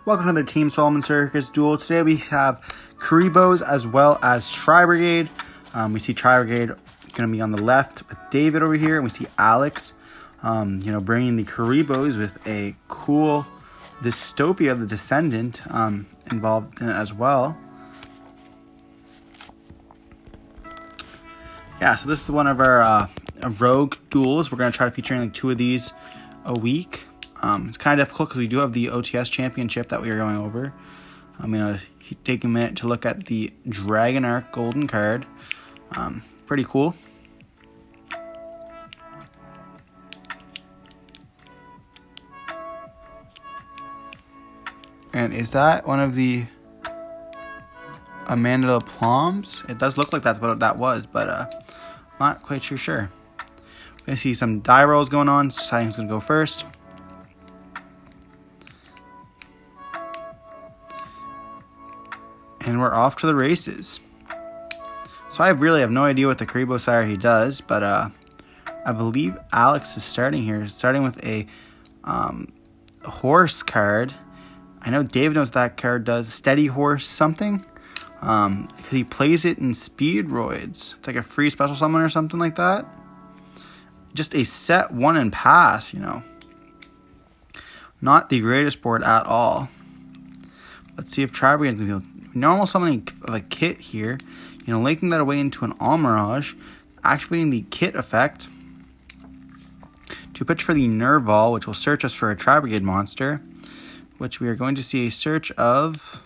Welcome to another Team Solomon Circus duel. Today we have Kuribohs as well as Tri-Brigade. We see Tri-Brigade going to be on the left with David over here, and we see Alex, bringing the Kuribohs with a cool dystopia of the Descendant involved in it as well. Yeah, so this is one of our rogue duels. We're going to try to feature like 2 of these a week. It's kind of difficult because we do have the OTS championship that we are going over. I'm going to take a minute to look at the Dragon Arc golden card. Pretty cool. And is that one of the Amanda Plums? It does look like that's what that was, but not quite sure. We're going to see some die rolls going on, deciding who's going to go first. And we're off to the races. So I really have no idea what the Kuriboh sire he does, but I believe Alex is starting here, starting with a horse card. I know David knows what that card does. Steady Horse something. Because he plays it in Speedroids. It's like a free special summon or something like that. Just a set 1 and pass, Not the greatest board at all. Let's see if Tri-Brigade's going to be normal summoning a kit here. Linking that away into an Almirage. Activating the kit effect. To pitch for the Nerval, which will search us for a Tri-Brigade monster. Which we are going to see a search of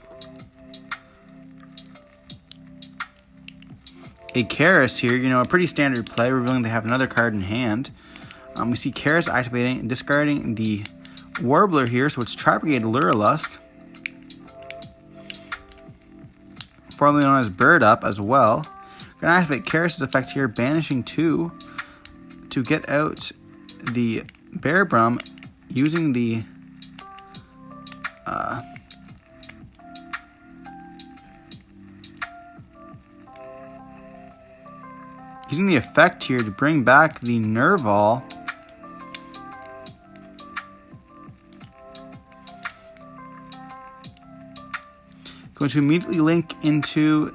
a Karis here, a pretty standard play, revealing they have another card in hand. We see Karis activating and discarding the Warbler here, so it's Tri-Brigade Lurilusk. Formerly known as Bird Up as well. We're going to activate Karis' effect here, banishing 2 to get out the Bear Brum using the effect here to bring back the Nerval. Going to immediately link into...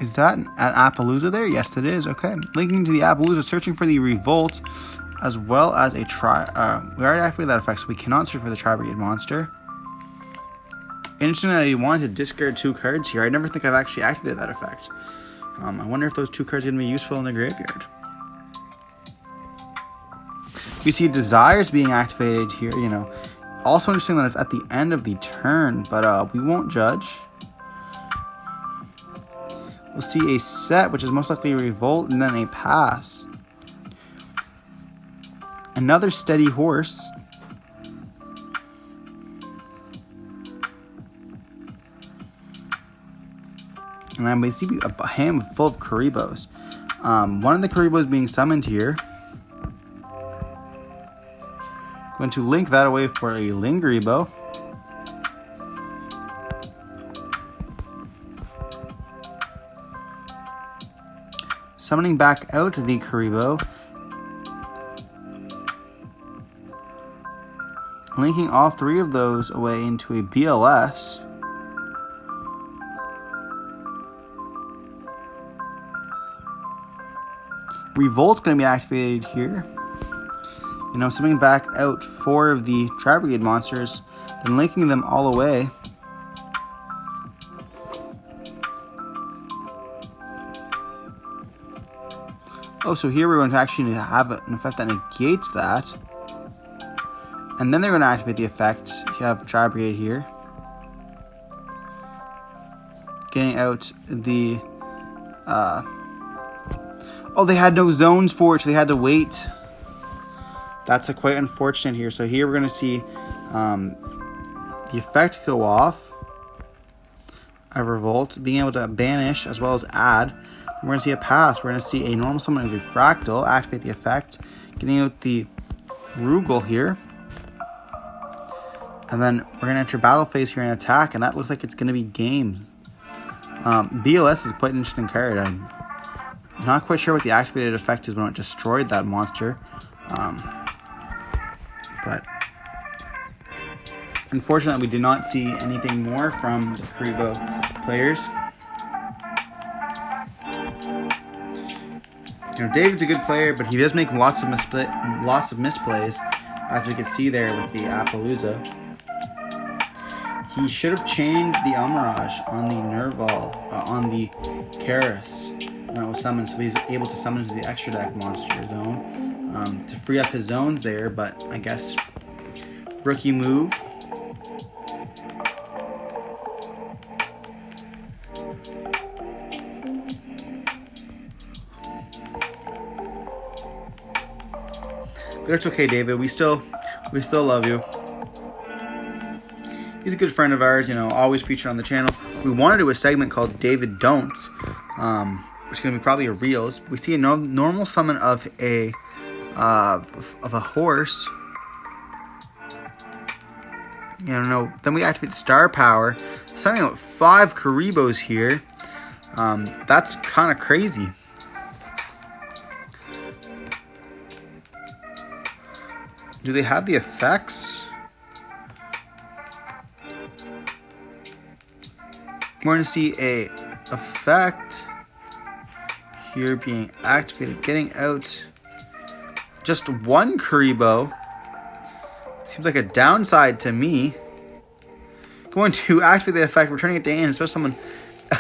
Is that an Appaloosa there? Yes, it is. Okay. Linking to the Appaloosa, searching for the Revolt, as well as a we already activated that effect, so we cannot search for the Tri-Brigade monster. Interesting that he wanted to discard 2 cards here. I never think I've actually activated that effect. I wonder if those 2 cards are going to be useful in the graveyard. We see Desires being activated here, Also interesting that it's at the end of the turn, but we won't judge. We'll see a set, which is most likely a Revolt, and then a pass. Another Steady Horse. And I'm basically a hand full of Kuribohs. One of the Kuribohs being summoned here. Going to link that away for a Linguriboh. Summoning back out the Kuriboh. Linking all 3 of those away into a BLS. Revolt's going to be activated here. Summoning back out 4 of the Tri-Brigade monsters, then linking them all away. Oh, so here we're going to actually have an effect that negates that. And then they're going to activate the effect. You have Tri-Brigade here. Getting out the... Oh, they had no zones for it, so they had to wait. That's quite unfortunate here. So here we're going to see the effect go off. A Revolt, being able to banish as well as add. And we're going to see a pass. We're going to see a normal summon of a Fractal, activate the effect. Getting out the Rugal here. And then we're going to enter battle phase here and attack, and that looks like it's going to be game. BLS is quite an interesting card. I'm not quite sure what the activated effect is when it destroyed that monster. But Unfortunately, we did not see anything more from the Kuriboh players. You know, David's a good player, but he does make lots of misplays, as we could see there with the Appaloosa. He should have chained the Almirage on the Nerval, on the Karis when it was summoned, so he's able to summon to the extra deck monster zone to free up his zones there, but I guess rookie move. But it's okay, David. We still love you. He's a good friend of ours, you know, always featured on the channel. We wanted to do a segment called David Don'ts, which is going to be probably a Reels. We see a normal summon of a horse. You know, then we activate Star Power. Something about 5 Kuribohs here. That's kind of crazy. Do they have the effects? We're going to see a effect here being activated, getting out just 1 Kuriboh. Seems like a downside to me. Going to activate the effect, returning it to hand, especially someone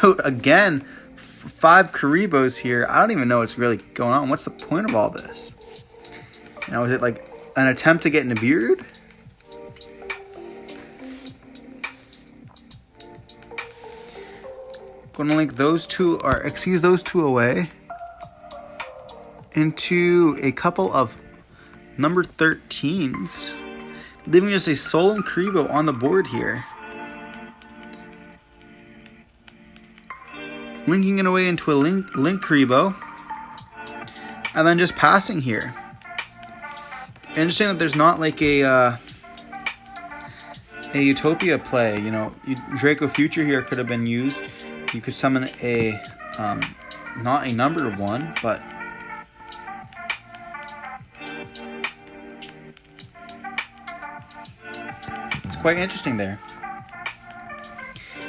out again. 5 Kuribohs here. I don't even know what's really going on. What's the point of all this? You know, is it like an attempt to get Nibiru'd? Going to link those two, or excuse those 2 away into a couple of number 13s, leaving just a Solemn Kuriboh on the board here. Linking it away into a link Kuriboh, and then just passing here. Interesting that there's not like a Utopia play. You know, Draco Future here could have been used. You could summon a not a numbered one, but it's quite interesting there.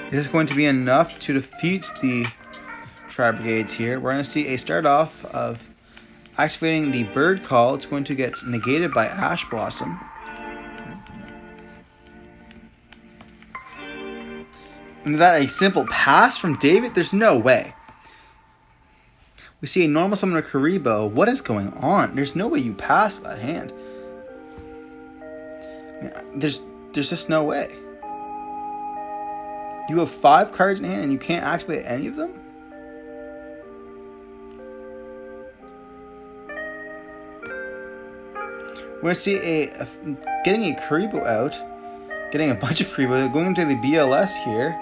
Is this going to be enough to defeat the Tri-Brigades here? We're going to see a start off of activating the Bird Call. It's going to get negated by Ash Blossom. And is that a simple pass from David? There's no way. We see a normal summon of Kuriboh. What is going on? There's no way you pass with that hand. I mean, there's just no way. You have 5 cards in hand and you can't activate any of them? We're going to see getting a Kuriboh out, getting a bunch of Kuriboh, going into the BLS here,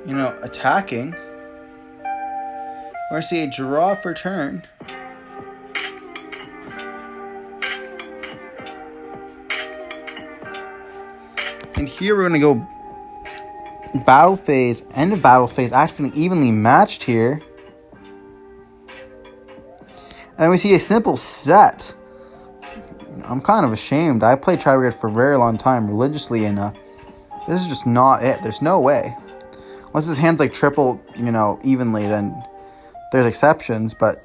you know, attacking. We're going to see a draw for turn. And here we're going to go battle phase, end of battle phase, actually evenly matched here. And we see a simple set. I'm kind of ashamed. I played Tri-Brigade for a very long time religiously, and this is just not it. There's no way. Unless his hand's like triple, you know, evenly, then there's exceptions, but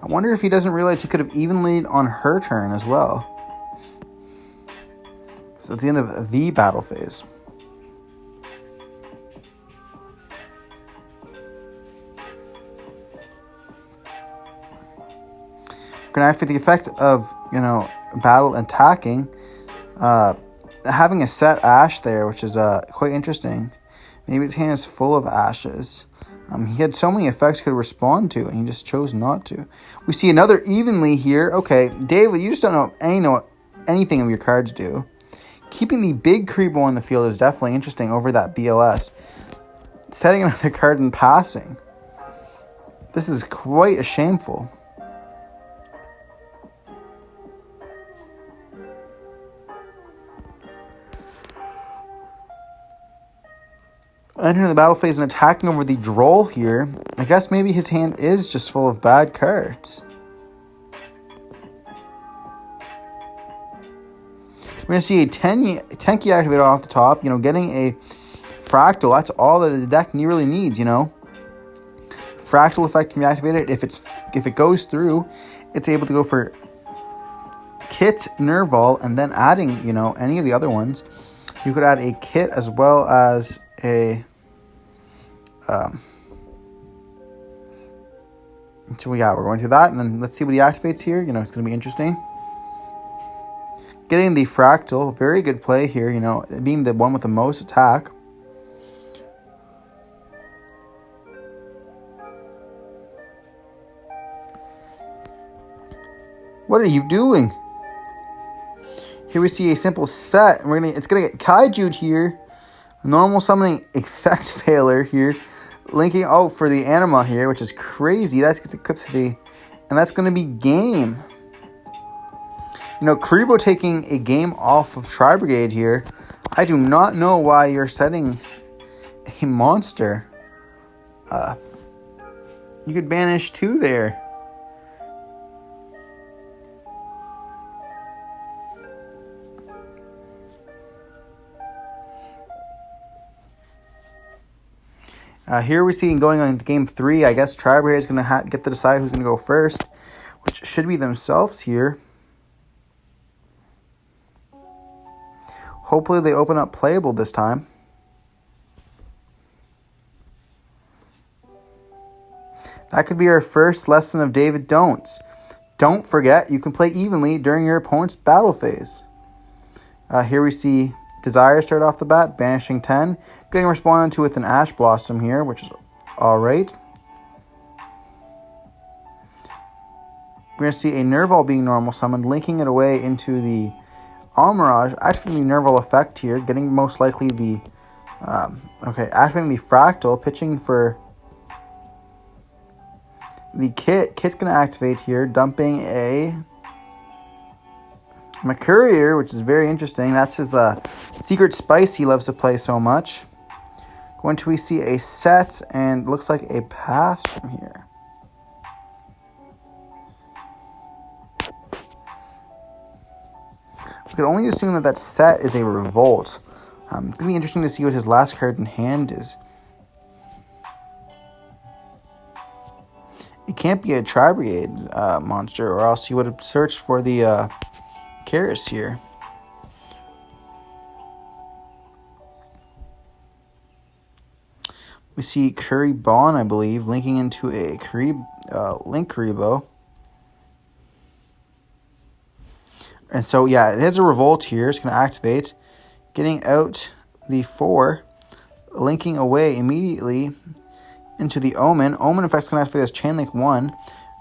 I wonder if he doesn't realize he could have evenly on her turn as well. It's at the end of the battle phase. We're going to activate the effect of, you know, battle attacking. Having a set Ash there, which is quite interesting. Maybe his hand is full of Ashes. He had so many effects he could respond to, and he just chose not to. We see another evenly here. Okay, David, you just don't know anything of your cards do. Keeping the big Kuriboh on the field is definitely interesting over that BLS. Setting another card and passing. This is quite shameful. Entering the battle phase and attacking over the Droll here. I guess maybe his hand is just full of bad cards. We're going to see a Tenki activated off the top. You know, getting a Fractal. That's all that the deck really needs, you know. Fractal effect can be activated. If it goes through, it's able to go for Kit, Nerval, and then adding, you know, any of the other ones. You could add a Kit as well as a... so yeah, we're going to that, and then let's see what he activates here. You know, it's going to be interesting. Getting the Fractal, very good play here, you know, being the one with the most attack. What are you doing? Here we see a simple set. It's gonna get Kaiju'd here. Normal summoning effect failure here. Linking out for the Anima here, which is crazy. That's because it equips and that's gonna be game. You know, Kuriboh taking a game off of Tri-Brigade here. I do not know why you're setting a monster. You could banish 2 there. Here we see going on to game 3. I guess Tri-Brigade is going to get to decide who's going to go first, which should be themselves here. Hopefully they open up playable this time. That could be our first lesson of David Don'ts. Don't forget, you can play evenly during your opponent's battle phase. Here we see Desire start off the bat, banishing 10. Getting responded to with an Ash Blossom here, which is alright. We're going to see a Nerval being normal summoned, linking it away into the Almirage, activating the Nerval effect here, getting most likely the... activating the Fractal, pitching for the Kit. Kit's going to activate here, dumping a Mercurier, which is very interesting. That's his secret spice he loves to play so much. Going to we see a set, and looks like a pass from here. We could only assume that set is a Revolt. It's going to be interesting to see what his last card in hand is. It can't be a Tri-Brigade monster, or else you would have searched for the Karis here. We see Kuriboh, I believe, linking into a Link Kuriboh. And so, yeah, it has a Revolt here. It's going to activate. Getting out the 4. Linking away immediately into the Omen. Omen effect's going to activate as Chain Link 1.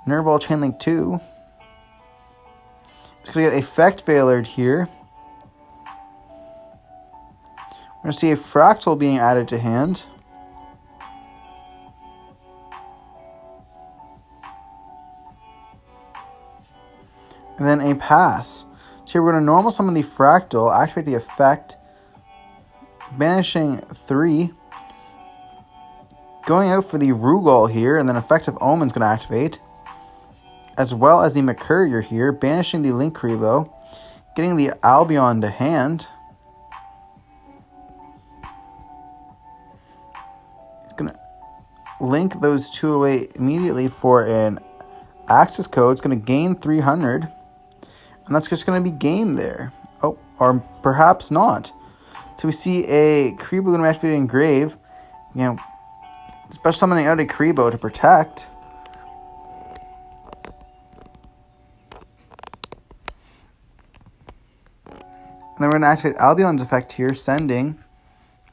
Nerval Chain Link 2. It's going to get effect failured here. We're going to see a Fractal being added to hand. And then a pass. So here we're going to normal summon the Fractal, activate the effect, banishing 3, going out for the Rugal here, and then effective Omen's going to activate, as well as the Mercurier here, banishing the Link Kuriboh, getting the Albion to hand. It's going to link those 2 away immediately for an access code. It's going to gain 300. And that's just going to be game there. Oh, or perhaps not. So we see a Kuriboh going to be activated in Grave. You know, special summoning out a Kuriboh to protect. And then we're going to activate Albion's effect here, sending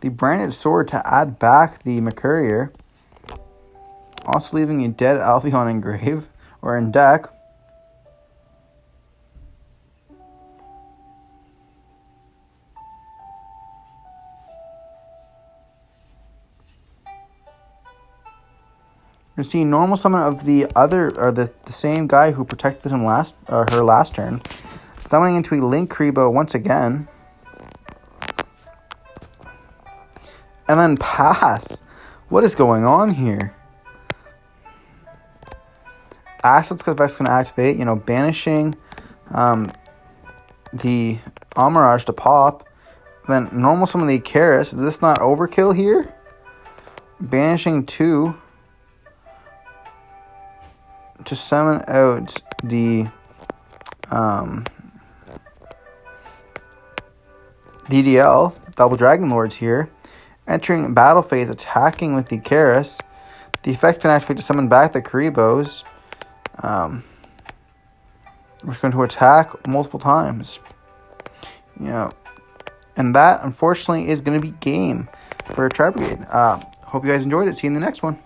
the Branded Sword to add back the Mercurier. Also leaving a dead Albion in Grave, or in deck. You're seeing normal summon of the other, or the same guy who protected him her last turn. Summoning into a Link Kuriboh once again. And then pass. What is going on here? Ashland's effect's going to activate, you know, banishing the Amaraj to pop. Then normal summon the Icarus. Is this not overkill here? Banishing 2 to summon out the DDL, Double Dragon Lords here. Entering battle phase, attacking with the Icarus. The effect can activate to summon back the Kuribohs. We're just going to attack multiple times. You know, and that, unfortunately, is going to be game for Tri-Brigade. Hope you guys enjoyed it. See you in the next one.